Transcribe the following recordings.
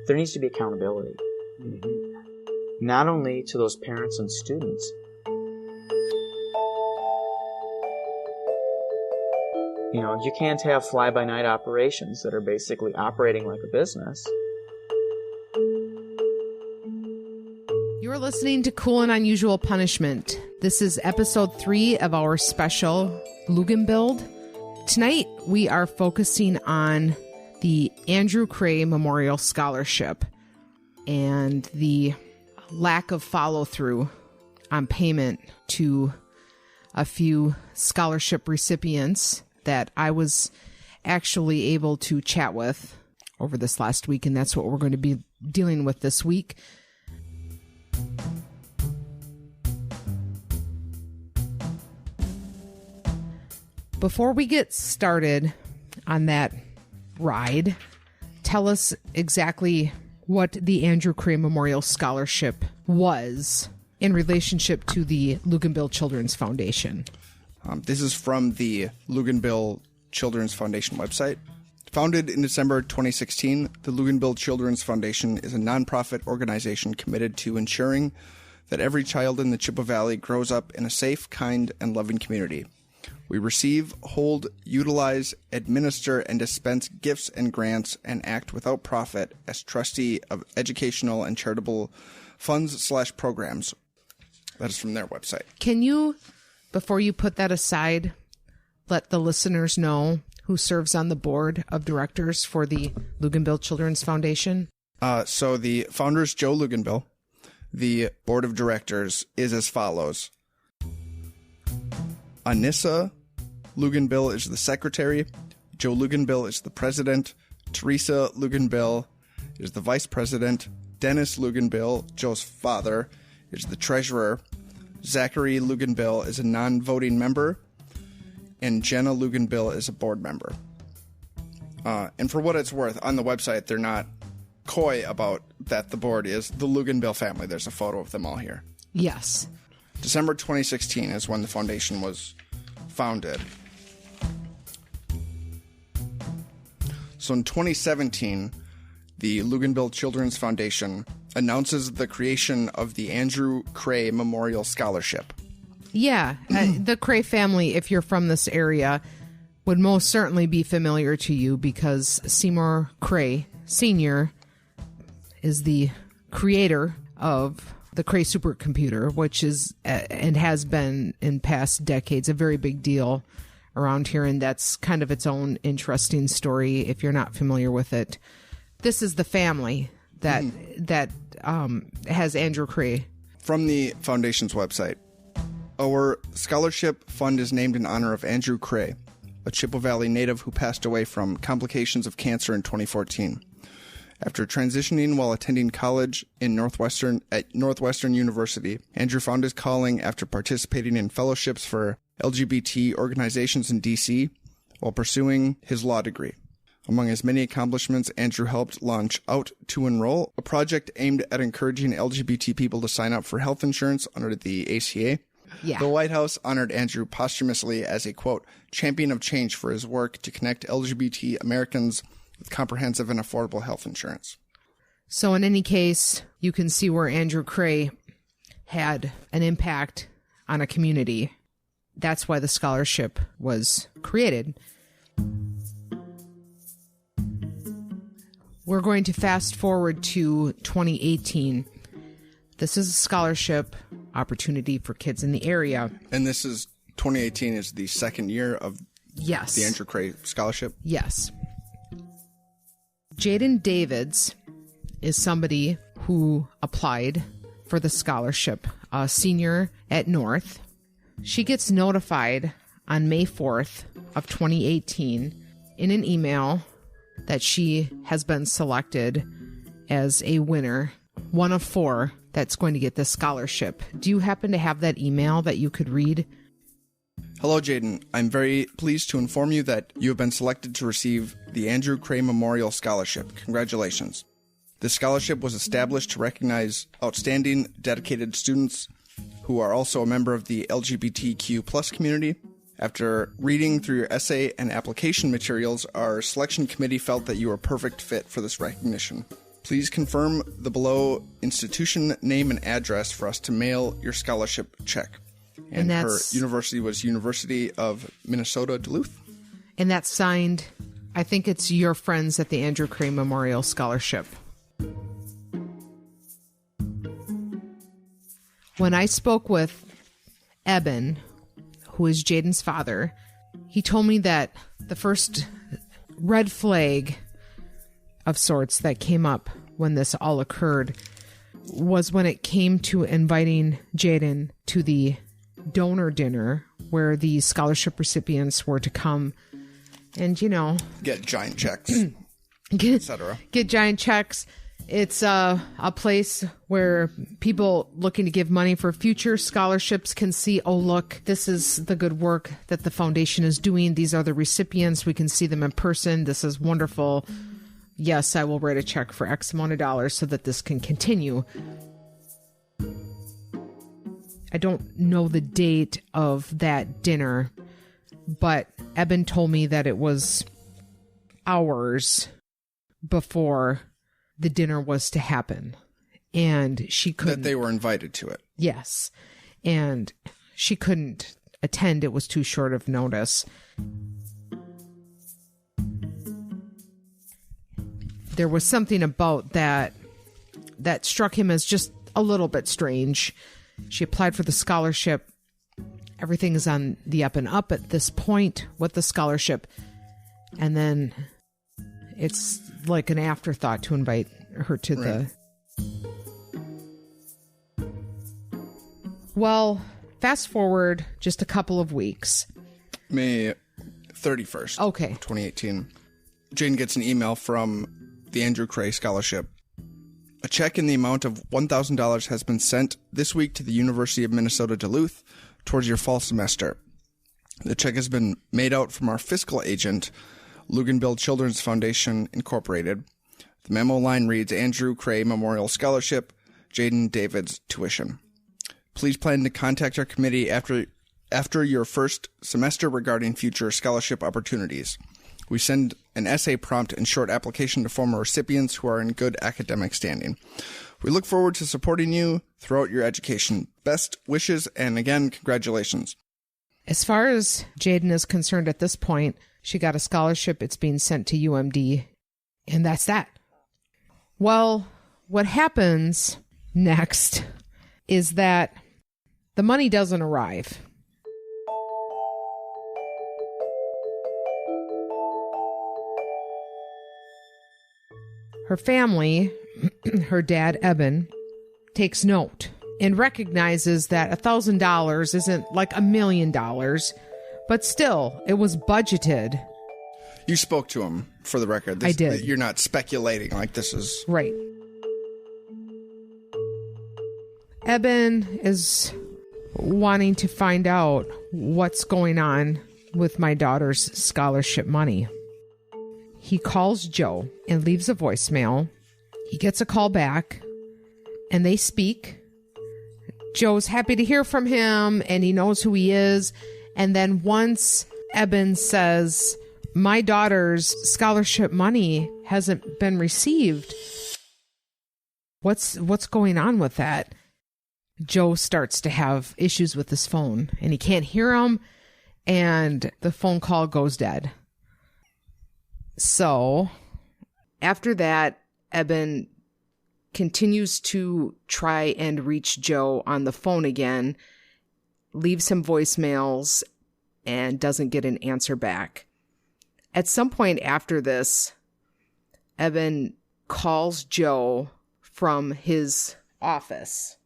there needs to be accountability. Not only to those parents and students, you can't have fly-by-night operations that are basically operating like a business. You're listening to Cool and Unusual Punishment. This is episode 3 of our special Luginbilled. Tonight, we are focusing on the Andrew Cray Memorial Scholarship and the lack of follow-through on payment to a few scholarship recipients that I was actually able to chat with over this last week, and that's what we're going to be dealing with this week. Before we get started on that ride, tell us exactly what the Andrew Cray Memorial Scholarship was in relationship to the Luginbilled Children's Foundation. This is from the Luginbilled Children's Foundation website. Founded in December 2016, the Luginbilled Children's Foundation is a nonprofit organization committed to ensuring that every child in the Chippewa Valley grows up in a safe, kind, and loving community. We receive, hold, utilize, administer, and dispense gifts and grants and act without profit as trustee of educational and charitable funds/programs. That is from their website. Can you, before you put that aside, let the listeners know who serves on the board of directors for the Luginbilled Children's Foundation? So the founder is Joe Luginbill. The board of directors is as follows. Anissa Luginbill is the secretary. Joe Luginbill is the president. Teresa Luginbill is the vice president. Dennis Luginbill, Joe's father, is the treasurer. Zachary Luginbill is a non-voting member. And Jenna Luginbill is a board member. And for what it's worth, on the website, they're not coy about that the board is the Luginbill family. There's a photo of them all here. Yes. December 2016 is when the foundation was founded. So in 2017, the Luginbilled Children's Foundation announces the creation of the Andrew Cray Memorial Scholarship. Yeah, the Cray family, if you're from this area, would most certainly be familiar to you because Seymour Cray Sr. is the creator of the Cray supercomputer, which is and has been in past decades a very big deal around here, and that's kind of its own interesting story if you're not familiar with it. This is the family that has Andrew Cray. From the foundation's website, our scholarship fund is named in honor of Andrew Cray, a Chippewa Valley native who passed away from complications of cancer in 2014. After transitioning while attending college at Northwestern University, Andrew found his calling after participating in fellowships for LGBT organizations in D.C. while pursuing his law degree. Among his many accomplishments, Andrew helped launch Out to Enroll, a project aimed at encouraging LGBT people to sign up for health insurance under the ACA. Yeah. The White House honored Andrew posthumously as a, quote, champion of change for his work to connect LGBT Americans with comprehensive and affordable health insurance. So in any case, you can see where Andrew Cray had an impact on a community. That's why the scholarship was created. We're going to fast forward to 2018. This is a scholarship opportunity for kids in the area. And this is 2018 is the second year of the Andrew Cray Scholarship? Yes. Jaden Davids is somebody who applied for the scholarship, a senior at North. She gets notified on May 4th of 2018 in an email that she has been selected as a winner, one of 4 that's going to get this scholarship. Do you happen to have that email that you could read? Hello, Jaden. I'm very pleased to inform you that you have been selected to receive the Andrew Cray Memorial Scholarship. Congratulations. This scholarship was established to recognize outstanding, dedicated students who are also a member of the LGBTQ plus community. After reading through your essay and application materials, our selection committee felt that you were a perfect fit for this recognition. Please confirm the below institution name and address for us to mail your scholarship check. And her university was University of Minnesota Duluth. And that's signed, I think it's your friends at the Andrew Cray Memorial Scholarship. When I spoke with Eben, who is Jaden's father, he told me that the first red flag of sorts that came up when this all occurred was when it came to inviting Jaden to the donor dinner where the scholarship recipients were to come and, get giant checks, etc. Get giant checks. It's a place where people looking to give money for future scholarships can see, oh, look, this is the good work that the foundation is doing. These are the recipients. We can see them in person. This is wonderful. Yes, I will write a check for X amount of dollars so that this can continue. I don't know the date of that dinner, but Eben told me that it was hours before the dinner was to happen. And she couldn't... That they were invited to it. Yes. And she couldn't attend. It was too short of notice. There was something about that struck him as just a little bit strange. She applied for the scholarship. Everything is on the up and up at this point with the scholarship. And then it's like an afterthought to invite her to the... Well, fast forward just a couple of weeks. May 31st. Okay. 2018. Jane gets an email from the Andrew Cray Scholarship. A check in the amount of $1,000 has been sent this week to the University of Minnesota Duluth towards your fall semester. The check has been made out from our fiscal agent, Luginbilled Children's Foundation, Incorporated. The memo line reads, Andrew Cray Memorial Scholarship, Jaden David's tuition. Please plan to contact our committee after your first semester regarding future scholarship opportunities. We send an essay prompt and short application to former recipients who are in good academic standing. We look forward to supporting you throughout your education. Best wishes, and again, congratulations. As far as Jaden is concerned at this point, she got a scholarship. It's being sent to UMD, and that's that. Well, what happens next is that the money doesn't arrive. Her family, her dad, Eben, takes note and recognizes that $1,000 isn't like $1 million, but still, it was budgeted. You spoke to him, for the record. I did. You're not speculating like this is... Right. Eben is wanting to find out what's going on with my daughter's scholarship money. He calls Joe and leaves a voicemail. He gets a call back, and they speak. Joe's happy to hear from him, and he knows who he is. And then once Eben says, my daughter's scholarship money hasn't been received, what's going on with that? Joe starts to have issues with his phone, and he can't hear him, and the phone call goes dead. So, after that, Eben continues to try and reach Joe on the phone again, leaves him voicemails, and doesn't get an answer back. At some point after this, Eben calls Joe from his office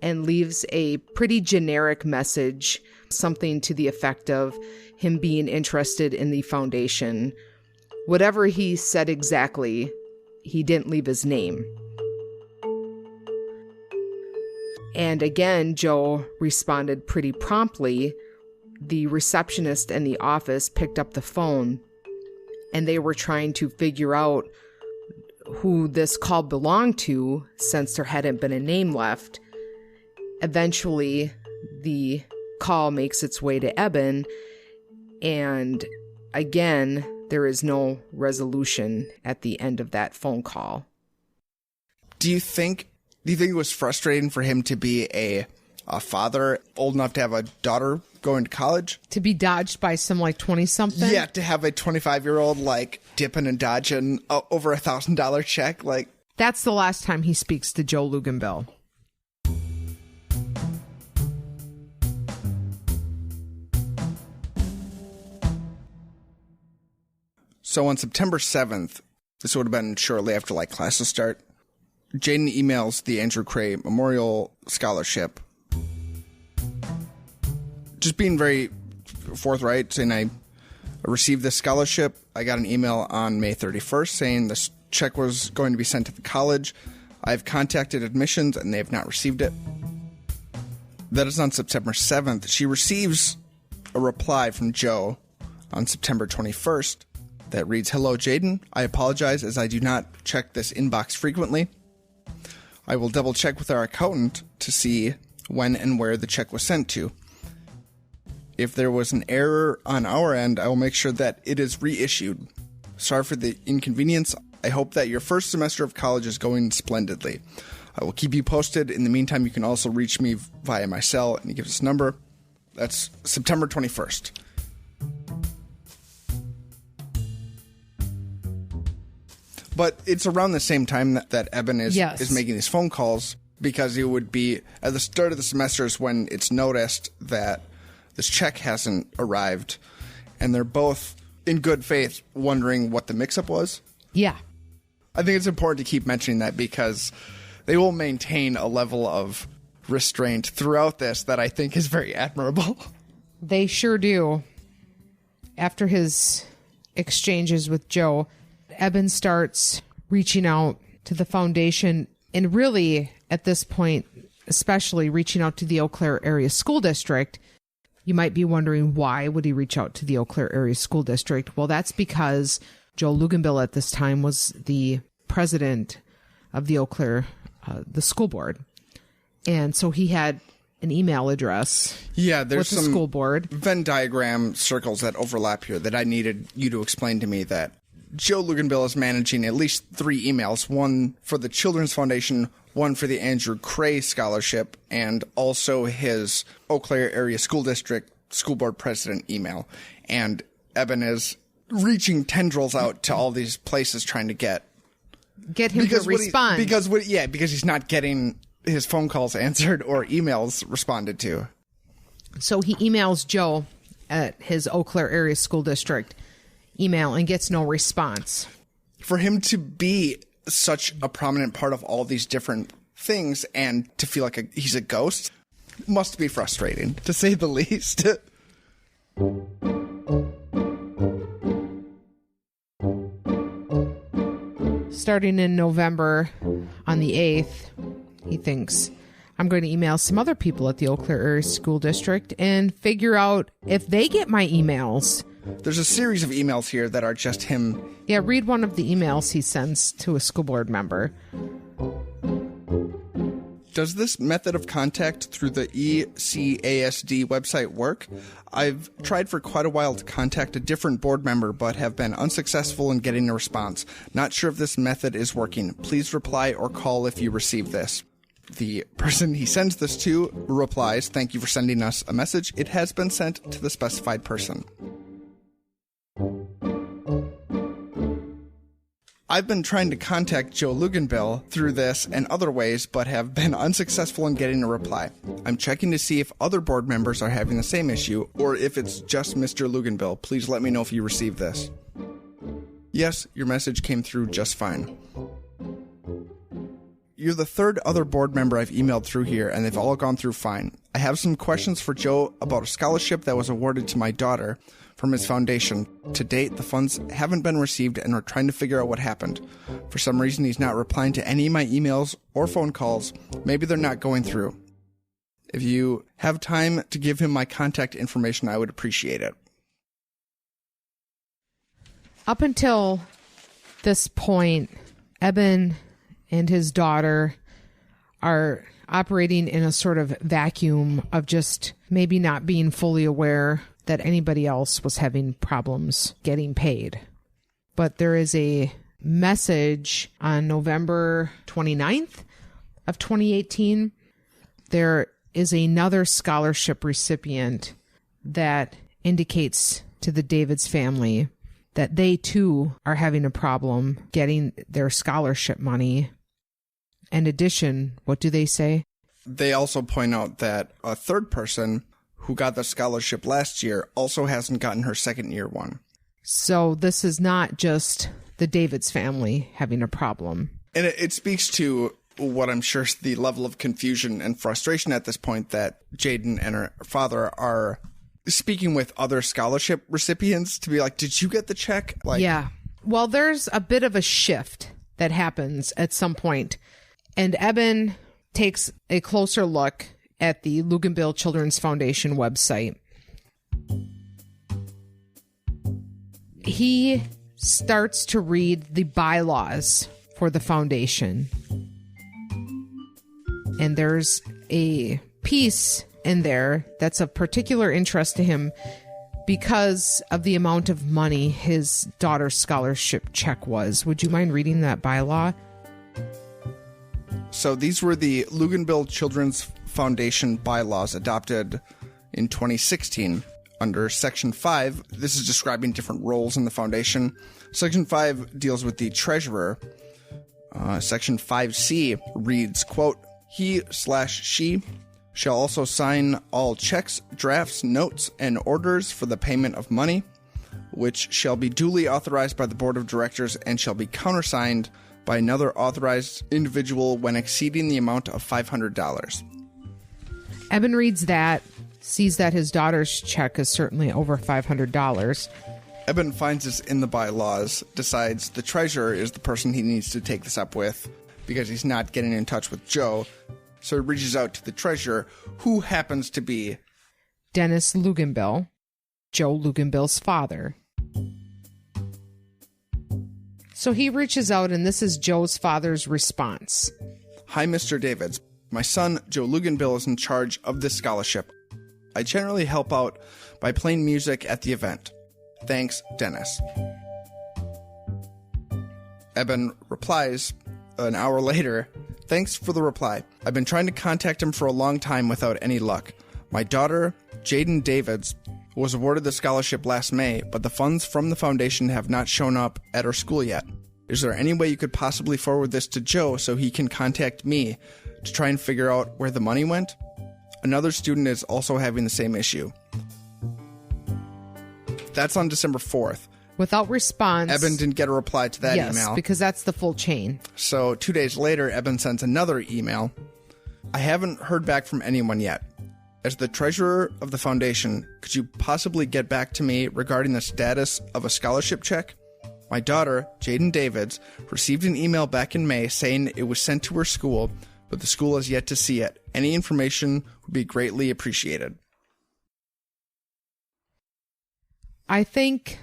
and leaves a pretty generic message, something to the effect of him being interested in the foundation. Whatever he said exactly, he didn't leave his name. And again, Joe responded pretty promptly. The receptionist in the office picked up the phone, and they were trying to figure out who this call belonged to since there hadn't been a name left. Eventually, the call makes its way to Eben, and again, there is no resolution at the end of that phone call. Do you think it was frustrating for him to be a father old enough to have a daughter going to college? To be dodged by some 20-something? Yeah, to have a 25-year-old dipping and dodging over $1,000 check. That's the last time he speaks to Joe Luginbilled. So on September 7th, this would have been shortly after classes start, Jaden emails the Andrew Cray Memorial Scholarship, just being very forthright, saying I received this scholarship. I got an email on May 31st saying this check was going to be sent to the college. I've contacted admissions and they have not received it. That is on September 7th. She receives a reply from Joe on September 21st that reads, "Hello, Jaden. I apologize as I do not check this inbox frequently. I will double check with our accountant to see when and where the check was sent to. If there was an error on our end, I will make sure that it is reissued. Sorry for the inconvenience. I hope that your first semester of college is going splendidly. I will keep you posted. In the meantime, you can also reach me via my cell," and he gives his number. That's September 21st. But it's around the same time that Eben is making these phone calls, because it would be at the start of the semesters when it's noticed that this check hasn't arrived, and they're both in good faith wondering what the mix-up was. Yeah. I think it's important to keep mentioning that because they will maintain a level of restraint throughout this that I think is very admirable. They sure do. After his exchanges with Joe, Eben starts reaching out to the foundation, and really at this point, especially reaching out to the Eau Claire Area School District. You might be wondering, why would he reach out to the Eau Claire Area School District? Well, that's because Joe Luginbilled at this time was the president of the Eau Claire, the school board. And so he had an email address there's with the school board. Venn diagram circles that overlap here that I needed you to explain to me. That Joe Luginbilled is managing at least 3 emails, one for the Children's Foundation, one for the Andrew Cray Scholarship, and also his Eau Claire Area School District School Board President email. And Eben is reaching tendrils out to all these places trying to get him to respond. Because he's not getting his phone calls answered or emails responded to. So he emails Joe at his Eau Claire Area School District email and gets no response. For him to be such a prominent part of all these different things and to feel like he's a ghost must be frustrating, to say the least. Starting in November on the 8th, he thinks, I'm going to email some other people at the Eau Claire Area School District and figure out if they get my emails. There's a series of emails here that are just him. Yeah, read one of the emails he sends to a school board member. Does this method of contact through the ECASD website work? I've tried for quite a while to contact a different board member, but have been unsuccessful in getting a response. Not sure if this method is working. Please reply or call if you receive this. The person he sends this to replies, "Thank you for sending us a message. It has been sent to the specified person." I've been trying to contact Joe Luginbilled through this and other ways, but have been unsuccessful in getting a reply. I'm checking to see if other board members are having the same issue, or if it's just Mr. Luginbilled. Please let me know if you received this. Yes, your message came through just fine. You're the third other board member I've emailed through here, and they've all gone through fine. I have some questions for Joe about a scholarship that was awarded to my daughter from his foundation. To date, the funds haven't been received, and we're trying to figure out what happened. For some reason, he's not replying to any of my emails or phone calls. Maybe they're not going through. If you have time to give him my contact information, I would appreciate it. Up until this point, Eben and his daughter are operating in a sort of vacuum of just maybe not being fully aware that anybody else was having problems getting paid. but there is a message on November 29th of 2018. There is another scholarship recipient that indicates to the Davids family that they too are having a problem getting their scholarship money. In addition, what do they say? They also point out that a third person who got the scholarship last year also hasn't gotten her second year one. So this is not just the Davids family having a problem. And it speaks to what I'm sure is the level of confusion and frustration at this point that Jaden and her father are speaking with other scholarship recipients to be like, did you get the check? Yeah. Well, there's a bit of a shift that happens at some point, and Eben takes a closer look at the Luginbilled Children's Foundation website. He starts to read the bylaws for the foundation. And there's a piece in there that's of particular interest to him because of the amount of money his daughter's scholarship check was. Would you mind reading that bylaw? So these were the Luginbilled Children's Foundation bylaws adopted in 2016 under Section 5. This is describing different roles in the foundation. Section 5 deals with the treasurer. Section 5C reads, quote, he/she shall also sign all checks, drafts, notes, and orders for the payment of money, which shall be duly authorized by the board of directors and shall be countersigned by another authorized individual when exceeding the amount of $500. Eben reads that, sees that his daughter's check is certainly over $500. Eben finds this in the bylaws, decides the treasurer is the person he needs to take this up with because he's not getting in touch with Joe. So he reaches out to the treasurer, who happens to be Dennis Luginbill, Joe Luginbill's father. So he reaches out, and this is Joe's father's response. Hi, Mr. Davids. My son, Joe Luginbill, is in charge of this scholarship. I generally help out by playing music at the event. Thanks, Dennis. Eben replies an hour later, thanks for the reply. I've been trying to contact him for a long time without any luck. My daughter, Jaden Davids, was awarded the scholarship last May, but the funds from the foundation have not shown up at her school yet. Is there any way you could possibly forward this to Joe so he can contact me to try and figure out where the money went? Another student is also having the same issue. That's on December 4th. Without response. Eben didn't get a reply to that email. Yes, because that's the full chain. So 2 days later, Eben sends another email. I haven't heard back from anyone yet. As the treasurer of the foundation, could you possibly get back to me regarding the status of a scholarship check? My daughter, Jaden Davids, received an email back in May saying it was sent to her school, but the school has yet to see it. Any information would be greatly appreciated. I think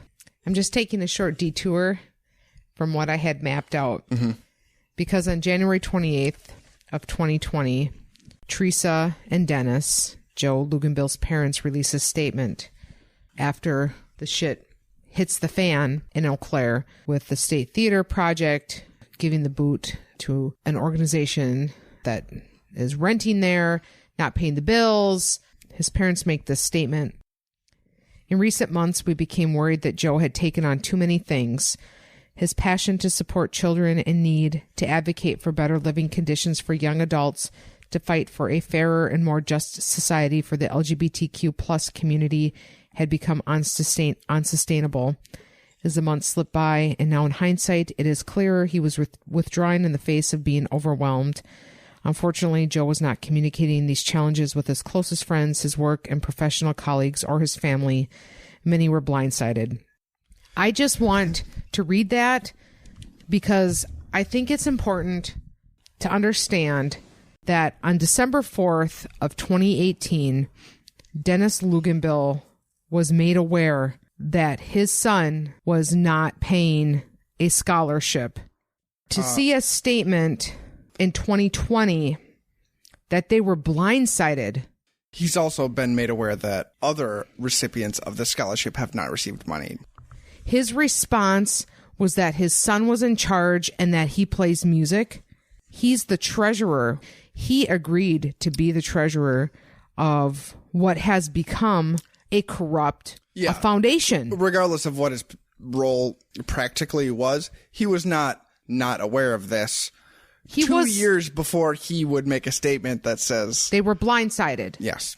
I'm just taking a short detour from what I had mapped out. Mm-hmm. Because on January 28th of 2020, Teresa and Dennis, Joe Luginbill's parents, release a statement after the shit hits the fan in Eau Claire with the State Theater Project giving the boot to an organization that is renting there, not paying the bills. His parents make this statement. In recent months, we became worried that Joe had taken on too many things. His passion to support children in need, to advocate for better living conditions for young adults, to fight for a fairer and more just society for the LGBTQ plus community had become unsustainable. As the months slipped by, and now in hindsight, it is clearer he was withdrawing in the face of being overwhelmed. Unfortunately, Joe was not communicating these challenges with his closest friends, his work and professional colleagues, or his family. Many were blindsided. I just want to read that because I think it's important to understand that on December 4th of 2018, Dennis Luginbill was made aware that his son was not paying a scholarship. To see a statement in 2020 that they were blindsided. He's also been made aware that other recipients of the scholarship have not received money. His response was that his son was in charge and that he plays music. He's the treasurer. He agreed to be the treasurer of what has become a corrupt a foundation. Regardless of what his role practically was, he was not aware of this. He 2 years before he would make a statement that says... They were blindsided. Yes.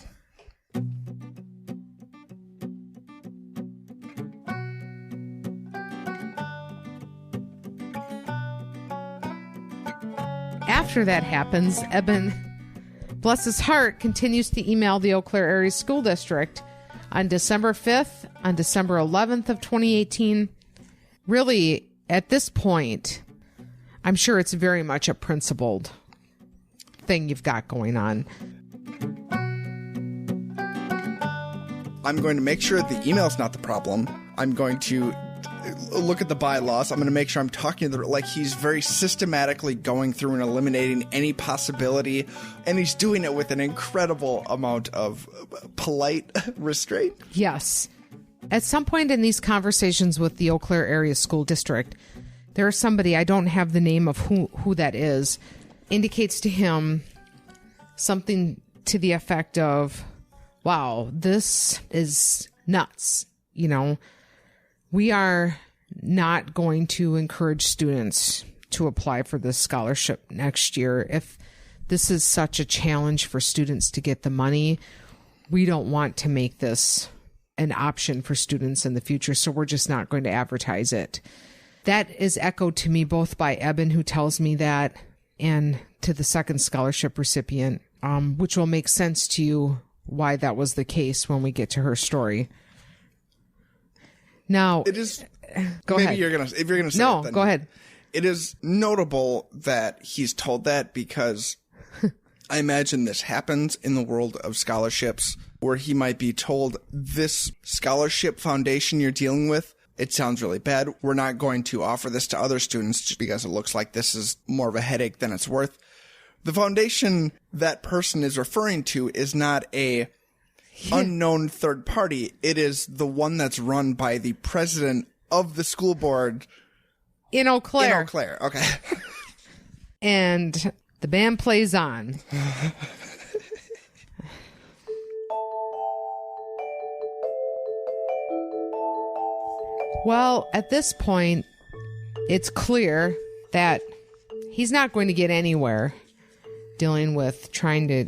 After that happens, Eben, bless his heart, continues to email the Eau Claire Area School District on December 5th, on December 11th of 2018. Really, at this point, I'm sure it's very much a principled thing you've got going on. I'm going to make sure the email's not the problem. I'm going to look at the bylaws. I'm going to make sure I'm talking to like he's very systematically going through and eliminating any possibility, and he's doing it with an incredible amount of polite restraint. Yes. At some point in these conversations with the Eau Claire Area School District, there is somebody, I don't have the name of who that is, indicates to him something to the effect of, wow, this is nuts. You know, we are not going to encourage students to apply for this scholarship next year. If this is such a challenge for students to get the money, we don't want to make this an option for students in the future, so we're just not going to advertise it. That is echoed to me both by Eben, who tells me that, and to the second scholarship recipient, which will make sense to you why that was the case when we get to her story. Now, it is. Go maybe ahead. If you're gonna say no, it, then go ahead. It is notable that he's told that because I imagine this happens in the world of scholarships, where he might be told, this scholarship foundation you're dealing with, it sounds really bad. We're not going to offer this to other students just because it looks like this is more of a headache than it's worth. The foundation that person is referring to is not a unknown third party. It is the one that's run by the president of the school board in Eau Claire. In Eau Claire, okay. And the band plays on. Well, at this point, it's clear that he's not going to get anywhere dealing with trying to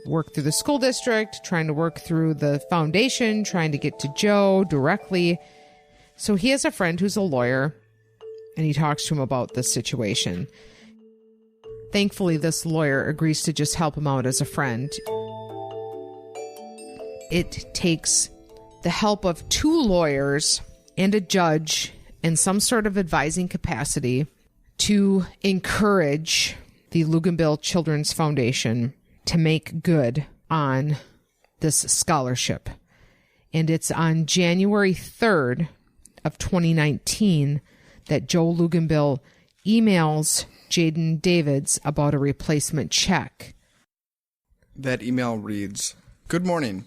work through the school district, trying to work through the foundation, trying to get to Joe directly. So he has a friend who's a lawyer, and he talks to him about this situation. Thankfully, this lawyer agrees to just help him out as a friend. It takes the help of 2 lawyers and a judge in some sort of advising capacity to encourage the Luginbilled Children's Foundation to make good on this scholarship. And it's on January 3rd of 2019 that Joe Luginbilled emails Jaden Davids about a replacement check. That email reads, "Good morning.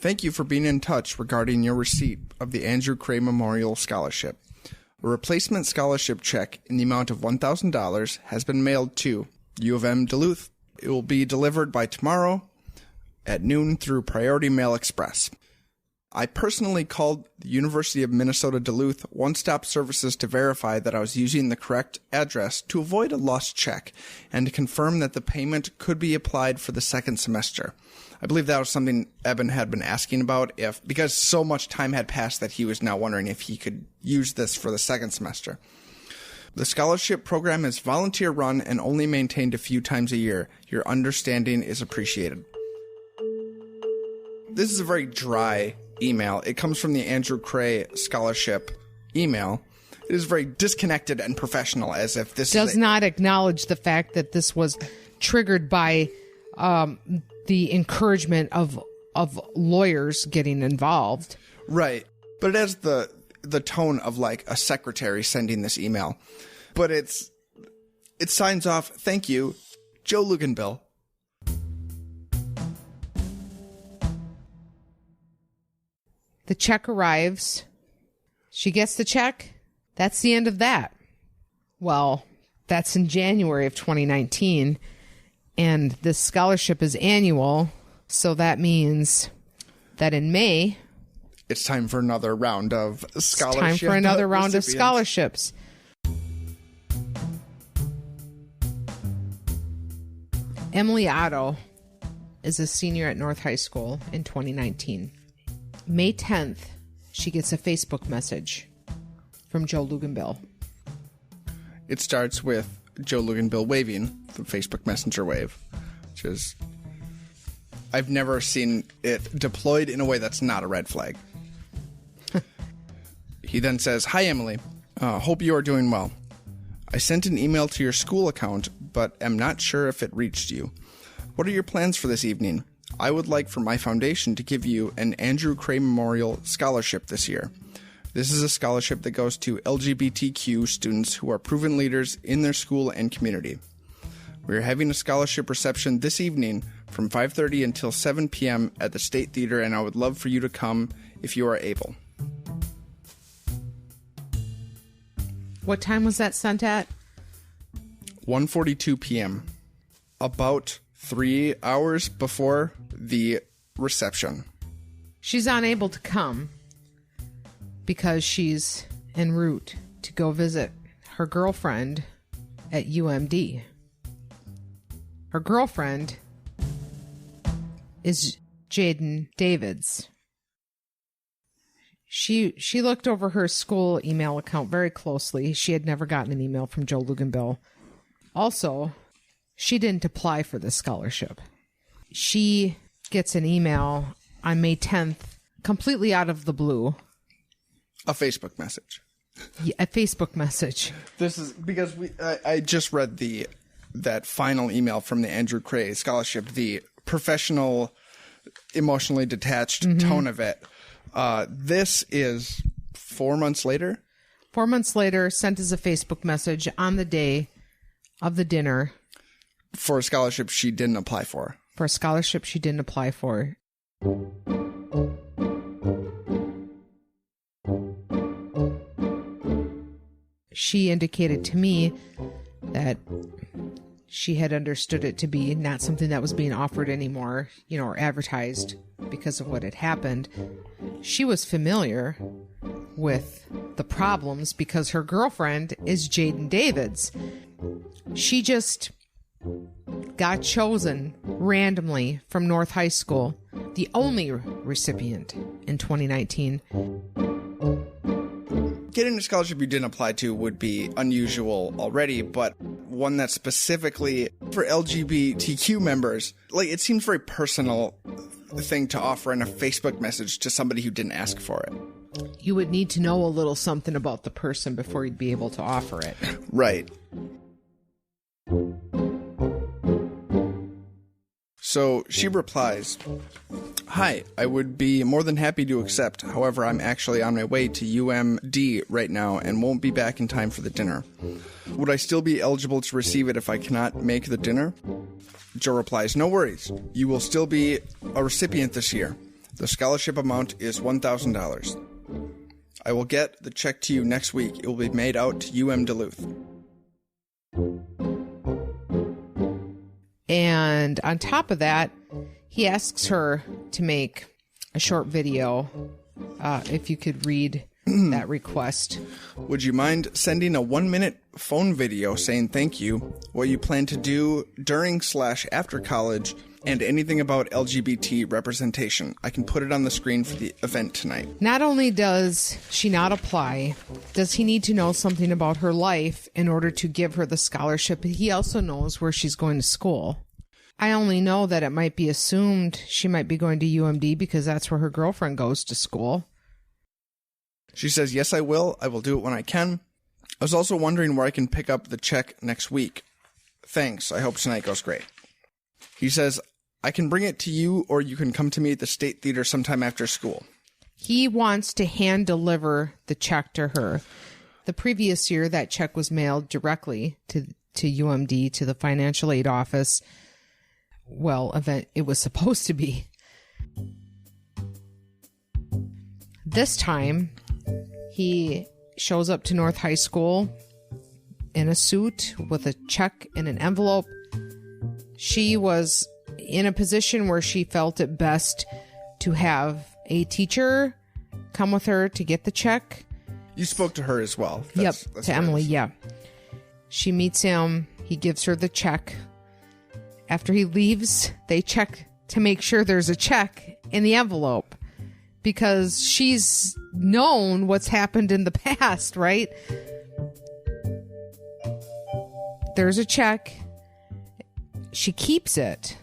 Thank you for being in touch regarding your receipt of the Andrew Cray Memorial Scholarship. A replacement scholarship check in the amount of $1,000 has been mailed to U of M Duluth. It will be delivered by tomorrow at noon through Priority Mail Express. I personally called the University of Minnesota Duluth one-stop services to verify that I was using the correct address to avoid a lost check and to confirm that the payment could be applied for the second semester. I believe that was something Eben had been asking about, because so much time had passed that he was now wondering if he could use this for the second semester. The scholarship program is volunteer-run and only maintained a few times a year. Your understanding is appreciated." This is a very dry email. It comes from the Andrew Cray scholarship email. It is very disconnected and professional, as if this does not acknowledge the fact that this was triggered by the encouragement of lawyers getting involved. Right. But it has the tone of like a secretary sending this email. But it signs off, "Thank you, Joe Luginbilled." The check arrives. She gets the check. That's the end of that. Well, that's in January of 2019, and this scholarship is annual, so that means that in May, it's time for another round of scholarships. Time for another round of scholarships. Emily Otto is a senior at North High School in 2019. May 10th, she gets a Facebook message from Joe Luginbilled. It starts with Joe Luginbilled waving, the Facebook Messenger wave, which is... I've never seen it deployed in a way that's not a red flag. He then says, "Hi, Emily. Hope you are doing well. I sent an email to your school account, but am not sure if it reached you. What are your plans for this evening? I would like for my foundation to give you an Andrew Cray Memorial Scholarship this year. This is a scholarship that goes to LGBTQ students who are proven leaders in their school and community. We are having a scholarship reception this evening from 5:30 until 7 p.m. at the State Theater, and I would love for you to come if you are able." What time was that sent at? 1:42 p.m. About 3 hours before the reception. She's unable to come because she's en route to go visit her girlfriend at UMD. Her girlfriend is Jaden Davids. She looked over her school email account very closely. She had never gotten an email from Joe Luginbilled. Also, she didn't apply for the scholarship. She gets an email on May 10th, completely out of the blue. A Facebook message. Yeah, a Facebook message. This is because I just read that final email from the Andrew Cray Scholarship, the professional, emotionally detached tone of it. This is 4 months later. 4 months later, sent as a Facebook message on the day of the dinner. For a scholarship she didn't apply for. For a scholarship she didn't apply for. She indicated to me that she had understood it to be not something that was being offered anymore, or advertised because of what had happened. She was familiar with the problems because her girlfriend is Jaden Davids. She just got chosen randomly from North High School, the only recipient in 2019. Getting a scholarship you didn't apply to would be unusual already, but one that's specifically for LGBTQ members, it seems very personal thing to offer in a Facebook message to somebody who didn't ask for it. You would need to know a little something about the person before you'd be able to offer it. Right. So she replies, "Hi, I would be more than happy to accept. However, I'm actually on my way to UMD right now and won't be back in time for the dinner. Would I still be eligible to receive it if I cannot make the dinner?" Joe replies, "No worries. You will still be a recipient this year. The scholarship amount is $1,000. I will get the check to you next week. It will be made out to UM Duluth." And on top of that, he asks her to make a short video. If you could read that request. "Would you mind sending a 1-minute phone video saying thank you, what you plan to do during/after college, and anything about LGBT representation? I can put it on the screen for the event tonight." Not only does she not apply, does he need to know something about her life in order to give her the scholarship, but he also knows where she's going to school. I only know that it might be assumed she might be going to UMD because that's where her girlfriend goes to school. She says, "Yes, I will. I will do it when I can. I was also wondering where I can pick up the check next week. Thanks. I hope tonight goes great." He says, "I can bring it to you, or you can come to me at the State Theater sometime after school." He wants to hand deliver the check to her. The previous year, that check was mailed directly to UMD, to the financial aid office. Well, it was supposed to be. This time, he shows up to North High School in a suit with a check in an envelope. She was in a position where she felt it best to have a teacher come with her to get the check. You spoke to her as well. That's to Emily, yeah. She meets him. He gives her the check. After he leaves, they check to make sure there's a check in the envelope because she's known what's happened in the past, right? There's a check. She keeps it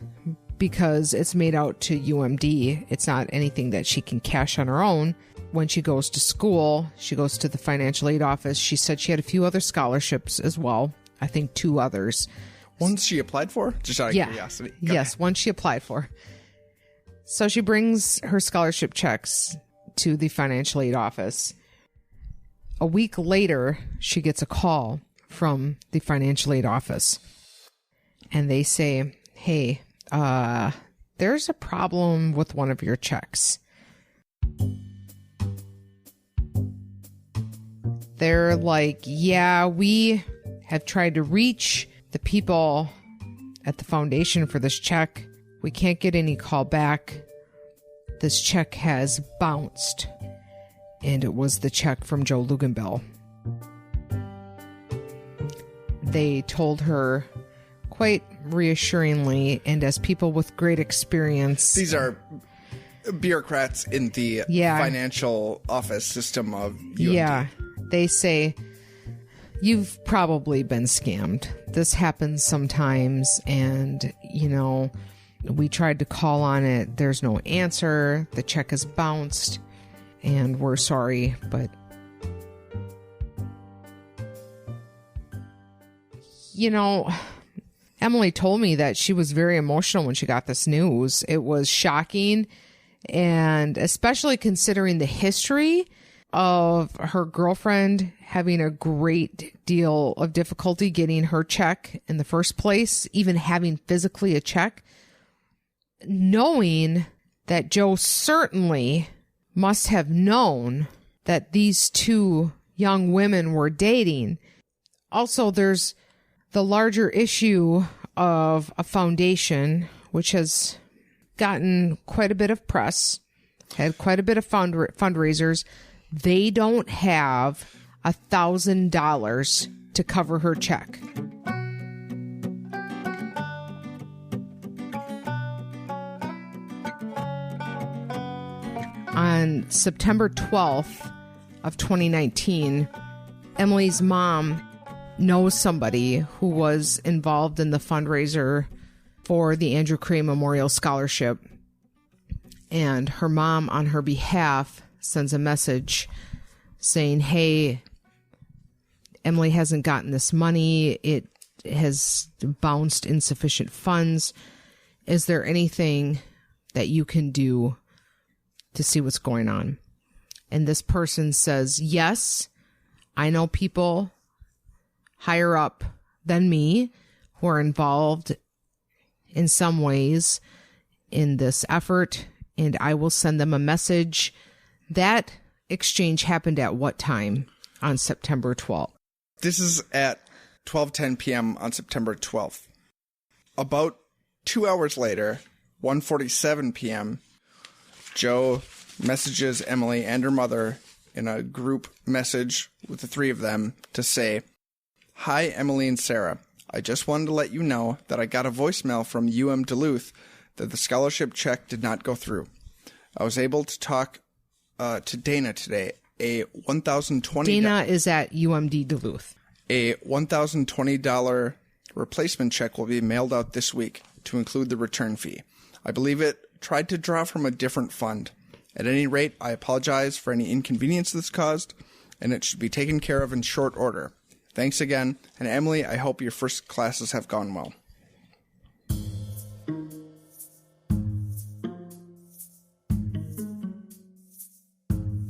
because it's made out to UMD. It's not anything that she can cash on her own. When she goes to school, she goes to the financial aid office. She said she had a few other scholarships as well. I think 2 others. Ones she applied for? Just out of curiosity. Yes, one she applied for. So she brings her scholarship checks to the financial aid office. A week later, she gets a call from the financial aid office. And they say, hey, there's a problem with one of your checks. They're like, yeah, we have tried to reach the people at the foundation for this check. We can't get any call back. This check has bounced. And it was the check from Joe Luginbilled. They told her quite reassuringly, and as people with great experience. These are bureaucrats in the financial office system of UMD. Yeah. They say, you've probably been scammed. This happens sometimes, and, we tried to call on it. There's no answer. The check is bounced, and we're sorry, but... Emily told me that she was very emotional when she got this news. It was shocking, and especially considering the history of her girlfriend having a great deal of difficulty getting her check in the first place, even having physically a check, knowing that Joe certainly must have known that these 2 young women were dating. Also, there's the larger issue of a foundation, which has gotten quite a bit of press, had quite a bit of fundraisers. They don't have $1,000 to cover her check. On September 12th of 2019, Emily's mom knows somebody who was involved in the fundraiser for the Andrew Cray Memorial Scholarship. And her mom, on her behalf, sends a message saying, hey, Emily hasn't gotten this money. It has bounced insufficient funds. Is there anything that you can do to see what's going on? And this person says, yes, I know people higher up than me who are involved in some ways in this effort, and I will send them a message. That exchange happened at what time on September 12th? This is at 12:10 p.m. on September 12th. About 2 hours later, 1:47 p.m., Joe messages Emily and her mother in a group message with the 3 of them to say, hi, Emily and Sarah. I just wanted to let you know that I got a voicemail from UM Duluth that the scholarship check did not go through. I was able to talk to Dana today. A $1,020... Dana is at UMD Duluth. A $1,020 replacement check will be mailed out this week to include the return fee. I believe it tried to draw from a different fund. At any rate, I apologize for any inconvenience this caused, and it should be taken care of in short order. Thanks again, and Emily, I hope your first classes have gone well.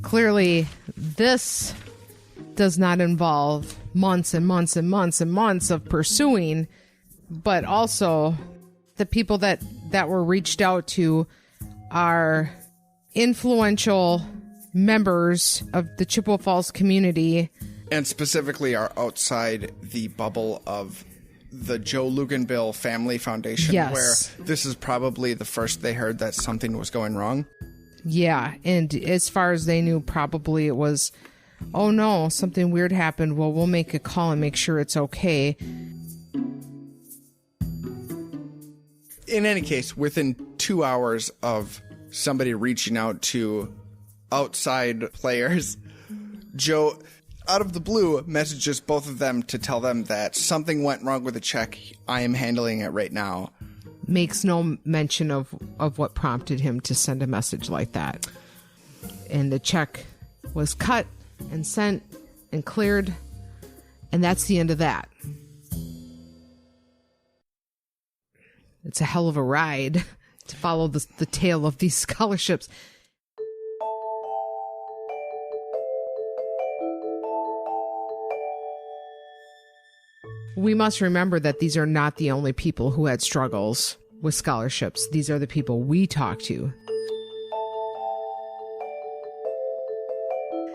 Clearly, this does not involve months and months and months and months of pursuing, but also the people that were reached out to are influential members of the Chippewa Falls community And specifically are outside the bubble of the Joe Luginbilled Family Foundation, Yes. where this is probably the first they heard that something was going wrong. Yeah, and as far as they knew, probably it was, oh no, something weird happened. Well, we'll make a call and make sure it's okay. In any case, within 2 hours of somebody reaching out to outside players, Joe, out of the blue, messages both of them to tell them that something went wrong with the check. I am handling it right now. Makes no mention of what prompted him to send a message like that. And the check was cut and sent and cleared, and that's the end of that. It's a hell of a ride to follow the tale of these scholarships. We must remember that these are not the only people who had struggles with scholarships. These are the people we talk to.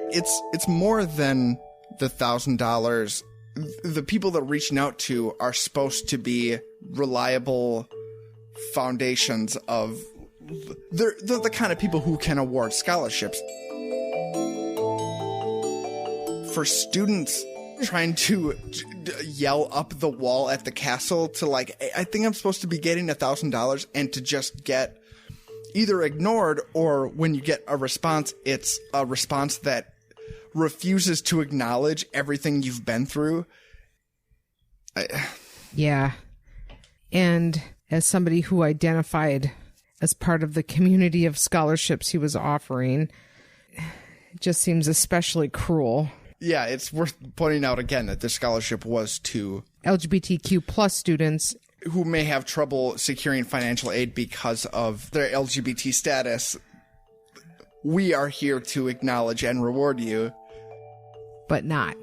It's more than the $1,000. The people that reaching out to are supposed to be reliable foundations of... They're the kind of people who can award scholarships. For students trying to yell up the wall at the castle to like, I think I'm supposed to be getting $1,000, and to just get either ignored, or when you get a response, it's a response that refuses to acknowledge everything you've been through. Yeah. And as somebody who identified as part of the community of scholarships he was offering, it just seems especially cruel. Yeah, it's worth pointing out again that this scholarship was to LGBTQ plus students who may have trouble securing financial aid because of their LGBT status. We are here to acknowledge and reward you. but not.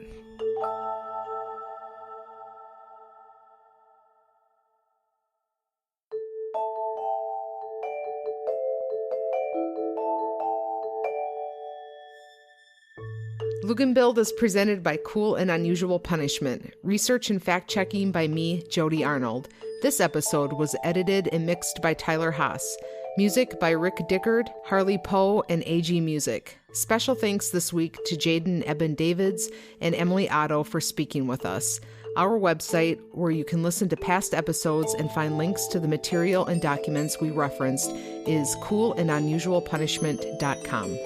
Luginbilled is presented by Cool and Unusual Punishment. Research and fact-checking by me, Jody Arnold. This episode was edited and mixed by Tyler Haas. Music by Rick Dickard, Harley Poe, and AG Music. Special thanks this week to Jaden Eben Davids and Emily Otto for speaking with us. Our website, where you can listen to past episodes and find links to the material and documents we referenced, is coolandunusualpunishment.com.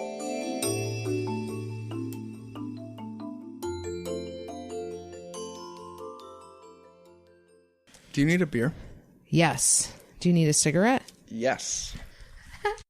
Do you need a beer? Yes. Do you need a cigarette? Yes.